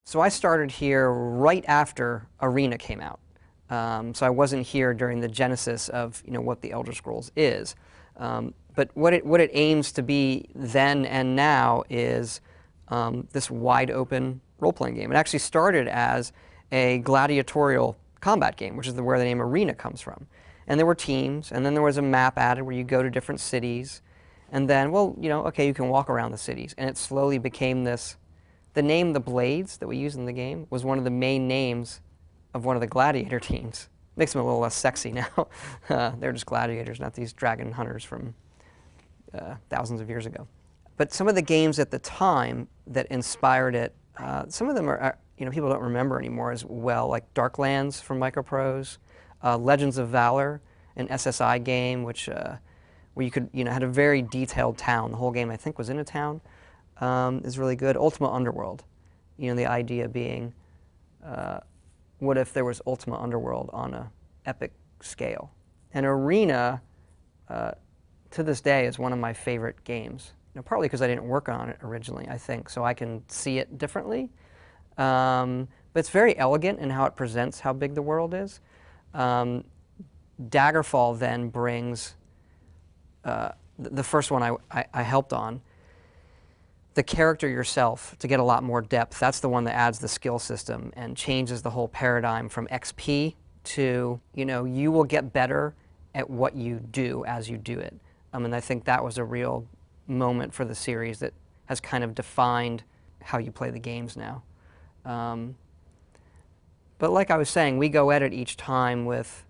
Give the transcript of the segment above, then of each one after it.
So I started here right after Arena came out. So I wasn't here during the genesis of what the Elder Scrolls is. But what it aims to be then and now is this wide open role-playing game. It actually started as a gladiatorial combat game, which is where the name Arena comes from. And there were teams, and then there was a map added where you go to different cities, and then, well, okay, you can walk around the cities. And it slowly became this. The name The Blades that we use in the game was one of the main names of one of the gladiator teams. Makes them a little less sexy now. They're just gladiators, not these dragon hunters from thousands of years ago. But some of the games at the time that inspired it, some of them are people don't remember anymore as well, like Darklands from Microprose, Legends of Valor, an SSI game, which where you could had a very detailed town. The whole game I think was in a town. Is really good. Ultima Underworld, the idea being, what if there was Ultima Underworld on a epic scale? And Arena, to this day, is one of my favorite games. Partly because I didn't work on it originally, I think, so I can see it differently. But it's very elegant in how it presents how big the world is. Daggerfall then brings the first one I helped on. The character yourself to get a lot more depth. That's the one that adds the skill system and changes the whole paradigm from XP to, you will get better at what you do as you do it. And I think that was a real moment for the series that has kind of defined how you play the games now. But like I was saying, we go at it each time with,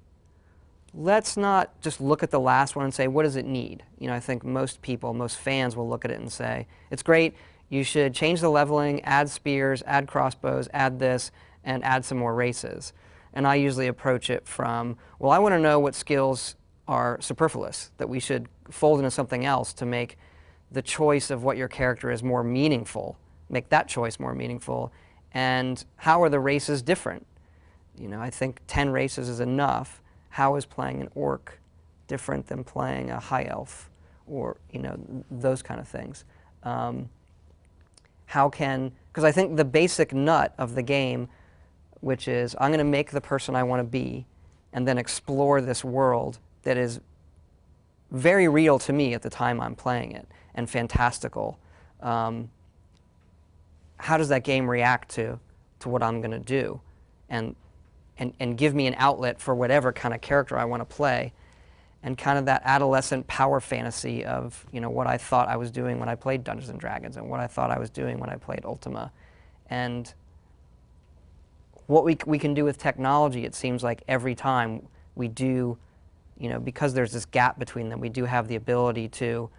let's not just look at the last one and say, what does it need? I think most fans will look at it and say, it's great, you should change the leveling, add spears, add crossbows, add this, and add some more races. And I usually approach it from, well, I want to know what skills are superfluous, that we should fold into something else to make the choice of what your character is more meaningful, make that choice more meaningful, and how are the races different? I think 10 races is enough. How is playing an orc different than playing a high elf, or those kind of things? Because I think the basic nut of the game, which is I'm going to make the person I want to be, and then explore this world that is very real to me at the time I'm playing it, and fantastical. How does that game react to what I'm going to do? And give me an outlet for whatever kind of character I want to play, and kind of that adolescent power fantasy of what I thought I was doing when I played Dungeons and Dragons, and what I thought I was doing when I played Ultima, and what we can do with technology. It seems like every time we do, because there's this gap between them, we do have the ability to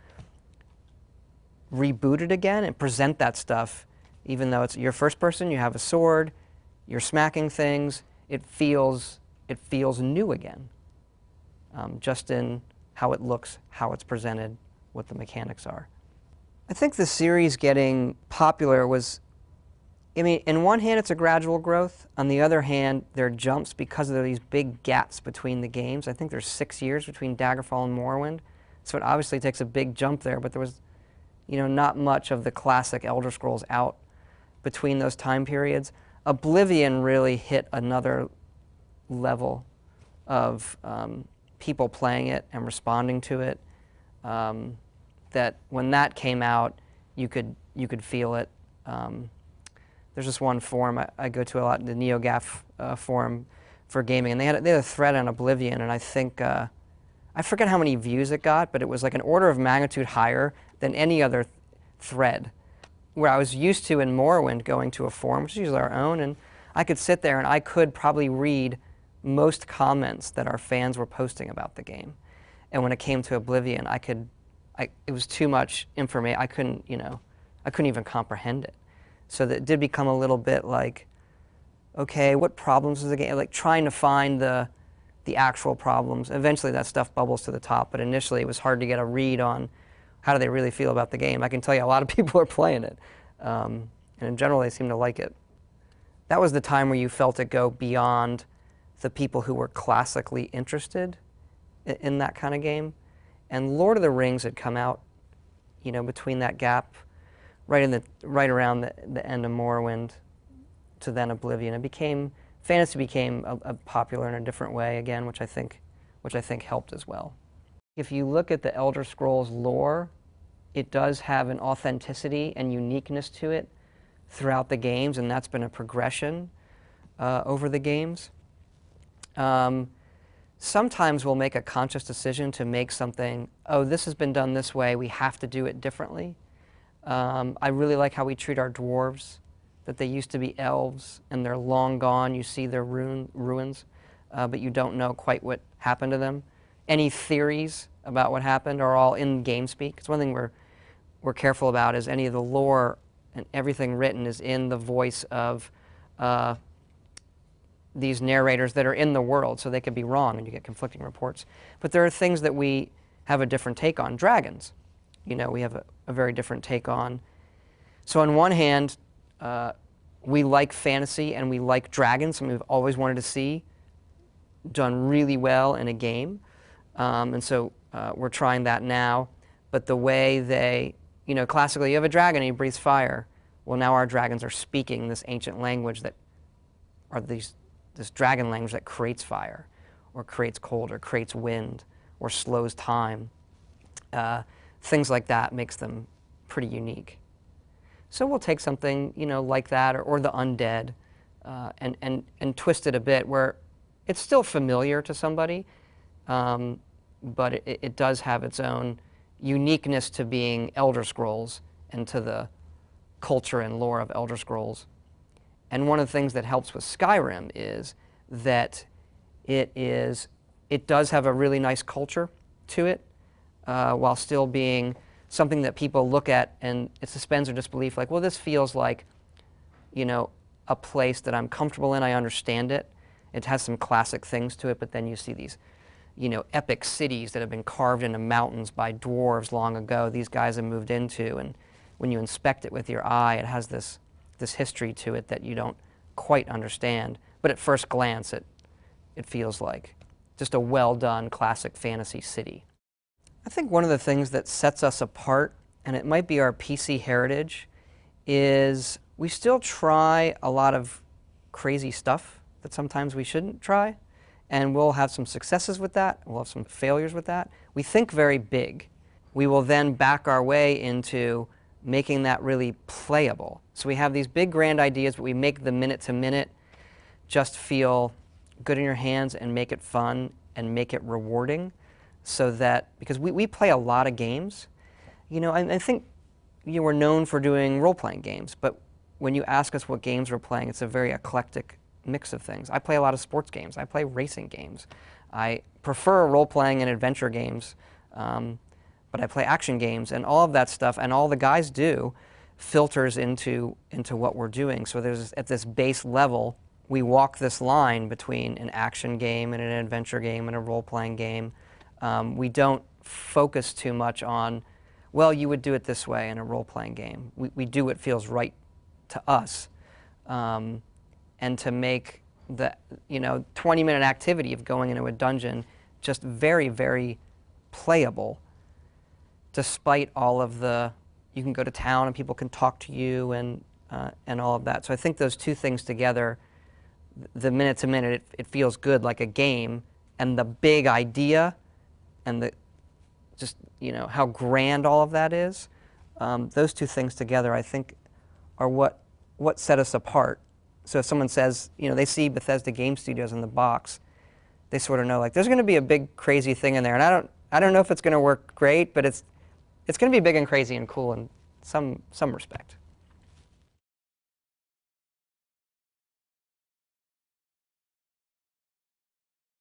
reboot it again and present that stuff, even though it's your first person, you have a sword, you're smacking things. It feels new again, just in how it looks, how it's presented, what the mechanics are. I think the series getting popular was, in one hand it's a gradual growth. On the other hand, there are jumps because of these big gaps between the games. I think there's 6 years between Daggerfall and Morrowind, so it obviously takes a big jump there, but there was not much of the classic Elder Scrolls out between those time periods. Oblivion really hit another level of people playing it and responding to it. That when that came out, you could feel it. There's this one forum I go to a lot, the NeoGAF forum for gaming, and they had a thread on Oblivion, and I think I forget how many views it got, but it was like an order of magnitude higher than any other thread. Where I was used to in Morrowind going to a forum, which is usually our own, and I could sit there and I could probably read most comments that our fans were posting about the game. And when it came to Oblivion, it was too much information. I couldn't even comprehend it. So that it did become a little bit like, okay, what problems is the game? Like trying to find the actual problems. Eventually that stuff bubbles to the top, but initially it was hard to get a read on how do they really feel about the game. I can tell you a lot of people are playing it, and in general they seem to like it. That was the time where you felt it go beyond the people who were classically interested in that kind of game. And Lord of the Rings had come out, between that gap, right around the end of Morrowind, to then oblivion. Fantasy became a popular in a different way again, which I think helped as well. If you look at the Elder Scrolls lore, it does have an authenticity and uniqueness to it throughout the games, and that's been a progression over the games. Sometimes we'll make a conscious decision to make something, oh, this has been done this way, we have to do it differently. I really like how we treat our dwarves, that they used to be elves and they're long gone. You see their ruins, but you don't know quite what happened to them. Any theories about what happened are all in game speak. It's one thing we're careful about is any of the lore and everything written is in the voice of these narrators that are in the world, so they could be wrong and you get conflicting reports. But there are things that we have a different take on. Dragons, we have a very different take on. So on one hand, we like fantasy and we like dragons, something we've always wanted to see done really well in a game. And so we're trying that now. But the way they, classically you have a dragon and he breathes fire. Well, now our dragons are speaking this ancient language that are this dragon language that creates fire or creates cold or creates wind or slows time. Things like that makes them pretty unique. So we'll take something, like that or the undead and twist it a bit where it's still familiar to somebody, but it does have its own uniqueness to being Elder Scrolls and to the culture and lore of Elder Scrolls. And one of the things that helps with Skyrim is that it does have a really nice culture to it, while still being something that people look at and it suspends their disbelief, like, well, this feels like, a place that I'm comfortable in, I understand it. It has some classic things to it, but then you see these, epic cities that have been carved into mountains by dwarves long ago, these guys have moved into, and when you inspect it with your eye, it has this history to it that you don't quite understand. But at first glance, it feels like just a well-done classic fantasy city. I think one of the things that sets us apart, and it might be our PC heritage, is we still try a lot of crazy stuff that sometimes we shouldn't try, and we'll have some successes with that, we'll have some failures with that. We think very big. We will then back our way into making that really playable. So we have these big grand ideas, but we make the minute-to-minute just feel good in your hands and make it fun and make it rewarding. So that, because we play a lot of games, I think we're known for doing role-playing games, but when you ask us what games we're playing, it's a very eclectic mix of things. I play a lot of sports games. I play racing games. I prefer role-playing and adventure games, but I play action games, and all of that stuff, and all the guys do, filters into what we're doing. So there's, at this base level, we walk this line between an action game and an adventure game and a role-playing game. We don't focus too much on, well, you would do it this way in a role-playing game. We do what feels right to us. And to make the 20-minute activity of going into a dungeon just very, very playable, despite all of the, you can go to town and people can talk to you and all of that. So I think those two things together, the minute-to-minute, it feels good like a game, and the big idea and the just how grand all of that is, those two things together I think are what set us apart. So if someone says, they see Bethesda Game Studios in the box, they sort of know, like, there's going to be a big crazy thing in there, and I don't know if it's going to work great, but it's going to be big and crazy and cool in some respect.